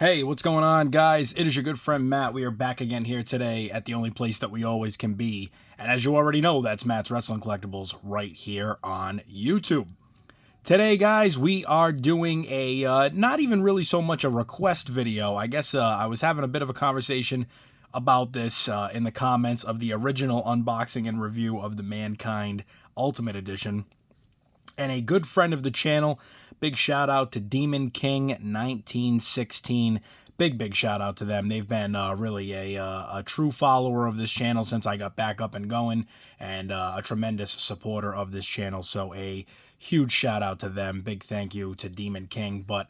Hey, what's going on, guys? It is your good friend Matt. We are back again here today at the only place that we always can be. And as you already know, that's Matt's Wrestling Collectibles right here on YouTube. Today, guys, we are doing a, not even really so much a request video. I guess I was having a bit of a conversation about this in the comments of the original unboxing and review of the Mankind Ultimate Edition. And a good friend of the channel, big shout out to Demon King 1916. Big shout out to them. They've been really a true follower of this channel since I got back up and going, and a tremendous supporter of this channel. So a huge shout out to them. Big thank you to Demon King. But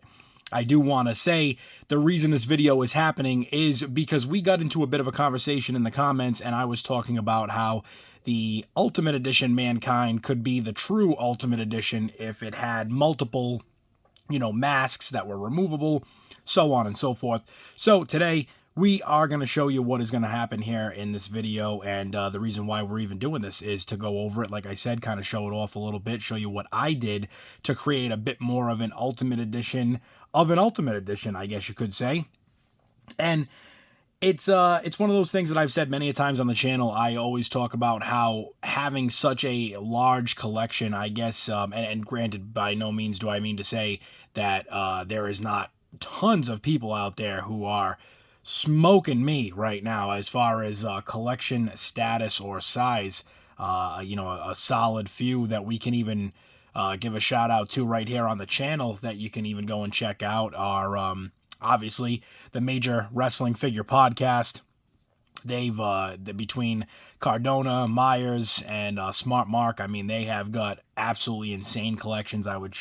I do want to say the reason this video is happening is because we got into a bit of a conversation in the comments, and I was talking about how the Ultimate Edition Mankind could be the true Ultimate Edition if it had multiple, masks that were removable, so on and so forth. So today, we are going to show you what is going to happen here in this video, and the reason why we're even doing this is to go over it, like I said, kind of show it off a little bit, show you what I did to create a bit more of an Ultimate Edition, I guess you could say. And it's one of those things that I've said many a times on the channel. I always talk about how having such a large collection, I guess, and granted, by no means do I mean to say that there is not tons of people out there who are smoking me right now as far as collection status or size. A solid few that we can even give a shout out to right here on the channel that you can even go and check out are obviously the Major Wrestling Figure Podcast. They've between Cardona, Myers, and Smart Mark, I mean, they have got absolutely insane collections. I would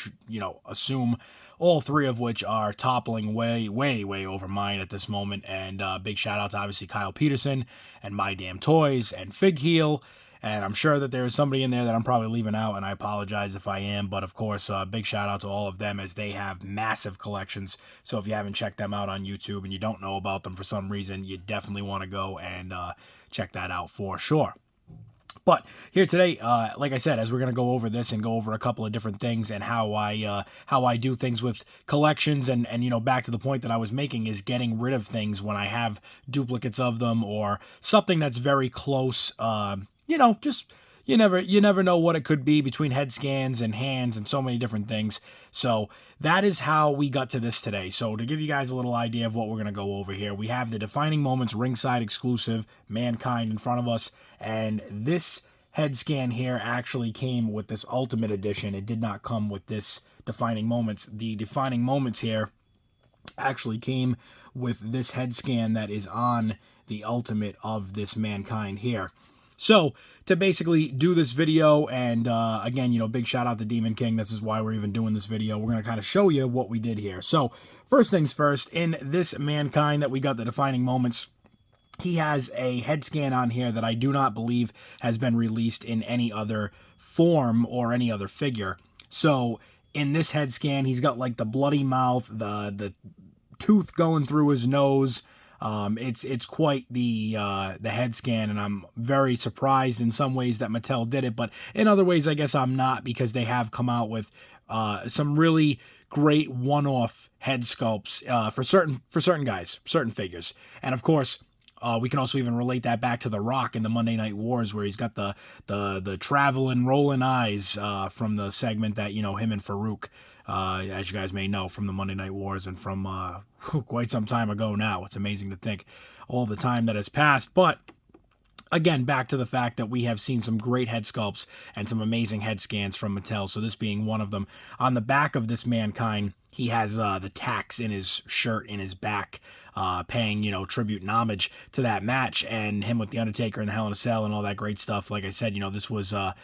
assume all three of which are toppling way over mine at this moment. And big shout out to obviously Kyle Peterson and My Damn Toys and Fig Heel. And I'm sure that there is somebody in there that I'm probably leaving out, and I apologize if I am. But, of course, big shout-out to all of them as they have massive collections. So if you haven't checked them out on YouTube and you don't know about them for some reason, you definitely want to go and check that out for sure. But here today, like I said, as we're going to go over this and go over a couple of different things and how I do things with collections and back to the point that I was making is getting rid of things when I have duplicates of them or something that's very close. Just you never know what it could be between head scans and hands and so many different things. So that is how we got to this today. So to give you guys a little idea of what we're going to go over here, we have the Defining Moments ringside exclusive Mankind in front of us. And this head scan here actually came with this Ultimate Edition. It did not come with this Defining Moments. The Defining Moments here actually came with this head scan that is on the Ultimate of this Mankind here. So, to basically do this video, and again, big shout out to Demon King. This is why we're even doing this video. We're going to kind of show you what we did here. So, first things first, in this Mankind that we got the Defining Moments, he has a head scan on here that I do not believe has been released in any other form or any other figure. So, in this head scan, he's got like the bloody mouth, the tooth going through his nose. It's quite the head scan, and I'm very surprised in some ways that Mattel did it, but in other ways I guess I'm not, because they have come out with some really great one-off head sculpts for certain guys, certain figures. And of course, we can also even relate that back to The Rock in the Monday Night Wars, where he's got the traveling, rolling eyes from the segment that him and Farouk, as you guys may know, from the Monday Night Wars and from quite some time ago now. It's amazing to think all the time that has passed. But again, back to the fact that we have seen some great head sculpts and some amazing head scans from Mattel, so this being one of them. On the back of this Mankind, he has the tacks in his shirt, in his back, paying, tribute and homage to that match, and him with The Undertaker and the Hell in a Cell and all that great stuff. Like I said, this was a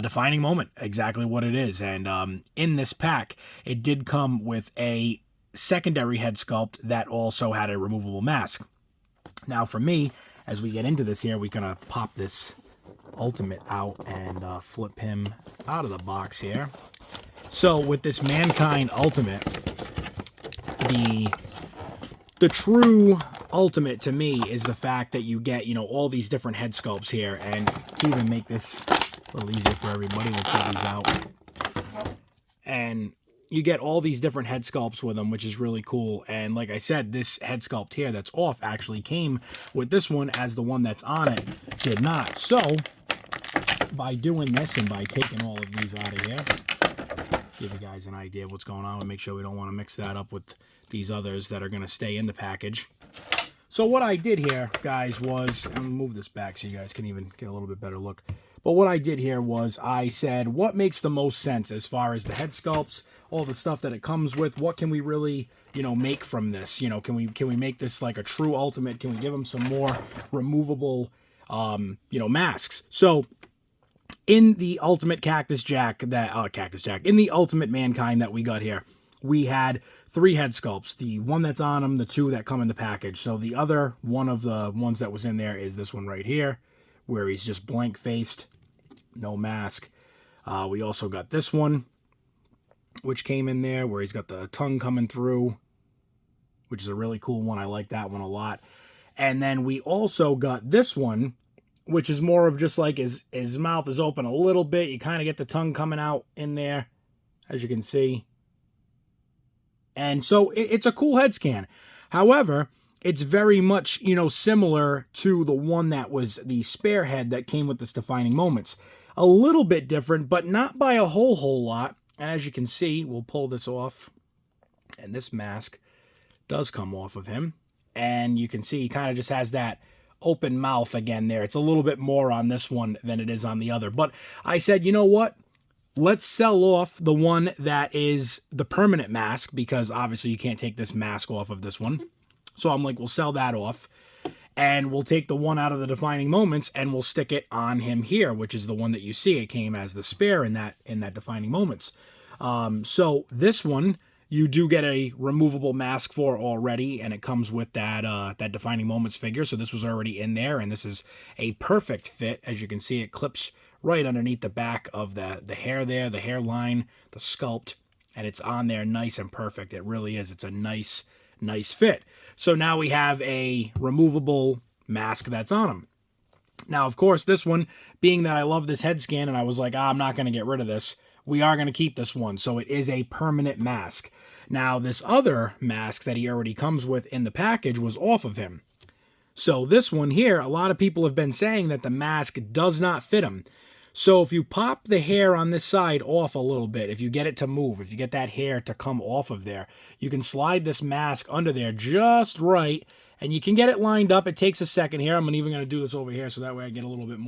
defining moment, exactly what it is. And in this pack, it did come with a secondary head sculpt that also had a removable mask. Now for me, as we get into this here, we're gonna pop this Ultimate out and flip him out of the box here. So with this Mankind Ultimate, the true Ultimate to me is the fact that you get, all these different head sculpts here. And to even make this a little easier for everybody, we'll pull these out. And you get all these different head sculpts with them, which is really cool. And like I said, this head sculpt here that's off actually came with this one, as the one that's on it did not. So by doing this and by taking all of these out of here, give you guys an idea of what's going on and make sure we don't want to mix that up with these others that are going to stay in the package. So what I did here, guys, was, I'm going to move this back so you guys can even get a little bit better look. But what I did here was I said, what makes the most sense as far as the head sculpts, all the stuff that it comes with, what can we really, you know, make from this? You know, can we make this like a true ultimate? Can we give them some more removable, you know, masks? So in the Ultimate Cactus Jack, in the Ultimate Mankind that we got here, we had 3 head sculpts. The one that's on them, the 2 that come in the package. So the other one of the ones that was in there is this one right here, where he's just blank-faced, no mask. We also got this one, which came in there, where he's got the tongue coming through, which is a really cool one. I like that one a lot. And then we also got this one, which is more of just like his mouth is open a little bit. You kind of get the tongue coming out in there, as you can see. And so it's a cool head scan. However, it's very much, you know, similar to the one that was the spare head that came with this Defining Moments. A little bit different, but not by a whole lot. And as you can see, we'll pull this off. And this mask does come off of him. And you can see he kind of just has that open mouth again there. It's a little bit more on this one than it is on the other. But I said, you know what? Let's sell off the one that is the permanent mask, because obviously you can't take this mask off of this one. So I'm like, we'll sell that off. And we'll take the one out of the Defining Moments and we'll stick it on him here, which is the one that you see. It came as the spare in that Defining Moments. So this one, you do get a removable mask for already, and it comes with that Defining Moments figure. So this was already in there, and this is a perfect fit. As you can see, it clips right underneath the back of the hair there, the hairline, the sculpt, and it's on there nice and perfect. It really is. It's a nice fit. So now we have a removable mask that's on him. Now, of course, this one, being that I love this head scan and I was like, I'm not going to get rid of this, we are going to keep this one. So it is a permanent mask. Now, this other mask that he already comes with in the package was off of him. So this one here, a lot of people have been saying that the mask does not fit him. So if you pop the hair on this side off a little bit, if you get it to move, if you get that hair to come off of there, you can slide this mask under there just right, and you can get it lined up. It takes a second here. I'm even going to do this over here so that way I get a little bit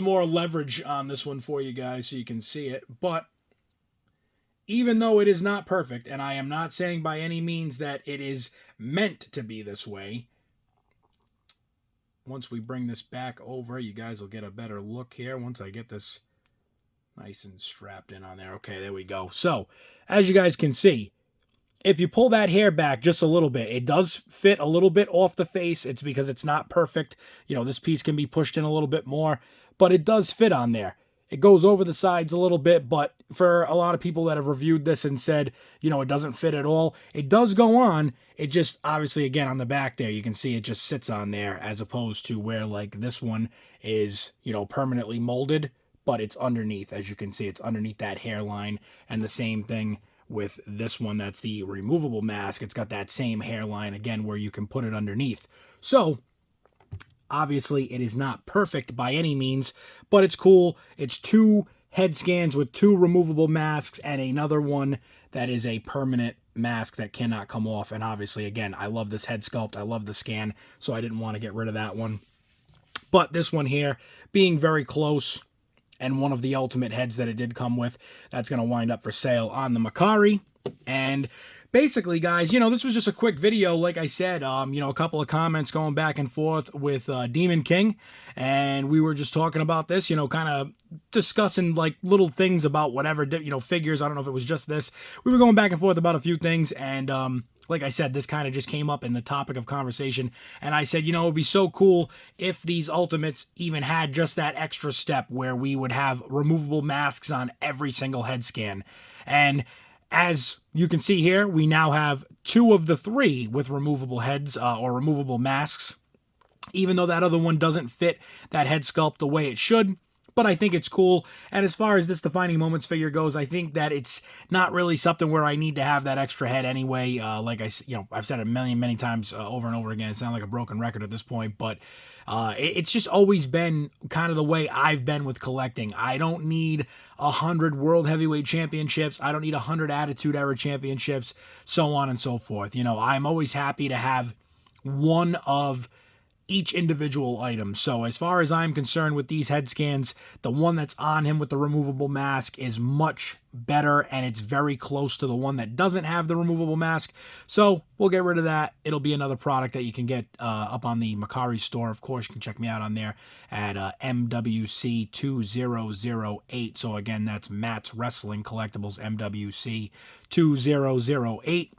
more leverage on this one for you guys so you can see it. But even though it is not perfect, and I am not saying by any means that it is meant to be this way, once we bring this back over, you guys will get a better look here once I get this nice and strapped in on there. Okay, there we go. So, as you guys can see, if you pull that hair back just a little bit, it does fit a little bit off the face. It's because it's not perfect. You know, this piece can be pushed in a little bit more, but it does fit on there. It goes over the sides a little bit, but for a lot of people that have reviewed this and said, you know, it doesn't fit at all, it does go on. It just, obviously, again, on the back there, you can see it just sits on there, as opposed to where, like, this one is, you know, permanently molded, but it's underneath. As you can see, it's underneath that hairline, and the same thing with this one that's the removable mask. It's got that same hairline, again, where you can put it underneath. So, obviously, it is not perfect by any means, but it's cool. It's 2 head scans with 2 removable masks and another one that is a permanent mask that cannot come off. And obviously, again, I love this head sculpt. I love the scan, so I didn't want to get rid of that one. But this one here, being very close, and one of the ultimate heads that it did come with, that's going to wind up for sale on the MERCARI. And basically, guys, you know, this was just a quick video. Like I said, you know, a couple of comments going back and forth with Demon King, and we were just talking about this, you know, kind of discussing like little things about whatever, you know, figures. I don't know if it was just this. We were going back and forth about a few things, and like I said, this kind of just came up in the topic of conversation, and I said, you know, it would be so cool if these Ultimates even had just that extra step where we would have removable masks on every single head scan. And as you can see here, we now have 2 of the 3 with removable heads or removable masks, even though that other one doesn't fit that head sculpt the way it should. but I think it's cool. And as far as this Defining Moments figure goes, I think that it's not really something where I need to have that extra head anyway. Like I've said it many times over and over again. It sounds like a broken record at this point, but it's just always been kind of the way I've been with collecting. I don't need 100 World Heavyweight Championships. I don't need 100 Attitude Era Championships, so on and so forth. I'm always happy to have one of each individual item. So as far as I'm concerned with these head scans, the one that's on him with the removable mask is much better, and it's very close to the one that doesn't have the removable mask. So we'll get rid of that. It'll be another product that you can get up on the MERCARI store. Of course, you can check me out on there at MWC2008. So again, that's Matt's Wrestling Collectibles, MWC2008.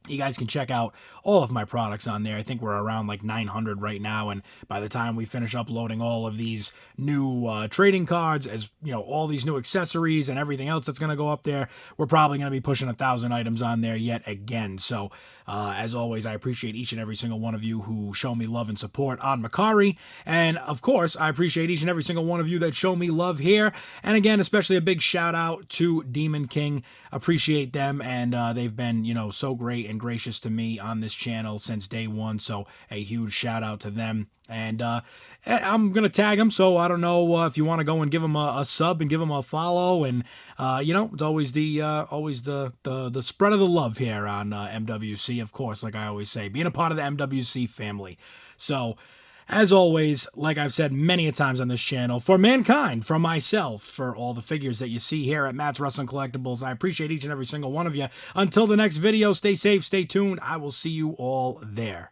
You guys can check out all of my products on there. I think we're around like 900 right now, and by the time we finish uploading all of these new trading cards, as all these new accessories and everything else that's going to go up there, we're probably going to be pushing 1,000 items on there yet again. So as always, I appreciate each and every single one of you who show me love and support on MERCARI, and of course I appreciate each and every single one of you that show me love here. And again, especially a big shout out to Demon King. Appreciate them, and they've been so great and gracious to me on this channel since day one, so a huge shout out to them. And I'm gonna tag them, so I don't know if you want to go and give them a sub and give them a follow, and it's always the spread of the love here on MWC, of course, like I always say, being a part of the MWC family. So as always, like I've said many a times on this channel, for mankind, for myself, for all the figures that you see here at Matt's Wrestling Collectibles, I appreciate each and every single one of you. Until the next video, stay safe, stay tuned. I will see you all there.